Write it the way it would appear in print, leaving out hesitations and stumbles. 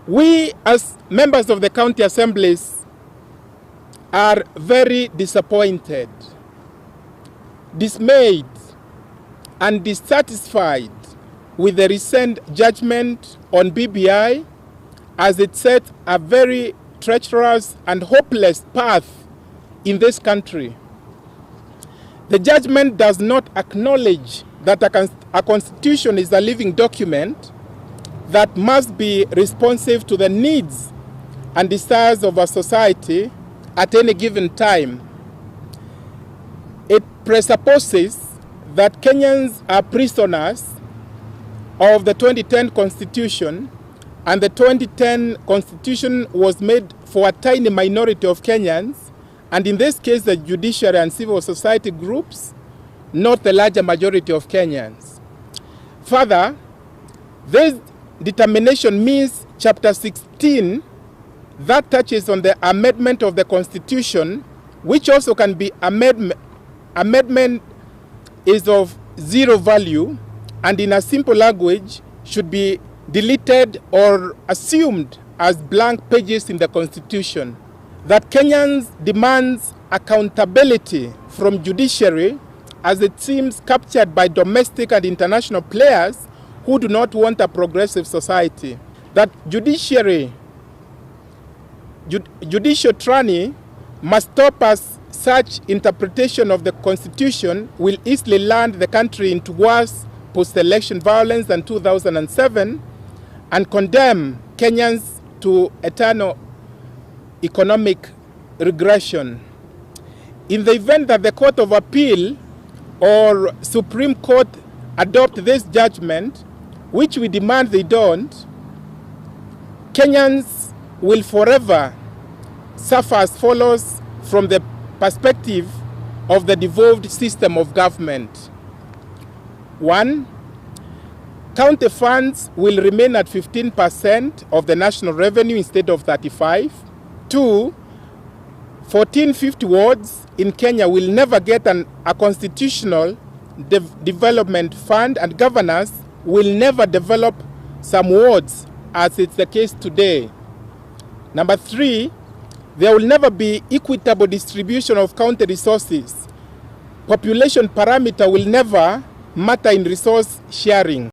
We as members of the county assemblies are very disappointed, dismayed, and dissatisfied with the recent judgment on BBI, as it set a very treacherous and hopeless path in this country. The judgment does not acknowledge that a constitution is a living document that must be responsive to the needs and desires of our society at any given time. It presupposes that Kenyans are prisoners of the 2010 Constitution, and the 2010 Constitution was made for a tiny minority of Kenyans, and in this case the judiciary and civil society groups, not the larger majority of Kenyans. Further, this determination means Chapter 16 that touches on the amendment of the Constitution, which also can be amendment is of zero value, and in a simple language should be deleted or assumed as blank pages in the Constitution. That Kenyans demands accountability from judiciary, as it seems captured by domestic and international players who do not want a progressive society. That judicial tyranny must stop, as such interpretation of the Constitution will easily land the country into worse post-election violence than 2007 and condemn Kenyans to eternal economic regression. In the event that the Court of Appeal or Supreme Court adopt this judgment, which we demand they don't, Kenyans will forever suffer as follows from the perspective of the devolved system of government. 1. County funds will remain at 15% of the national revenue instead of 35%. 2. 1450 wards in Kenya will never get a constitutional development fund, and governors will never develop some wards as it's the case today. Number 3, there will never be equitable distribution of county resources. Population parameter will never matter in resource sharing.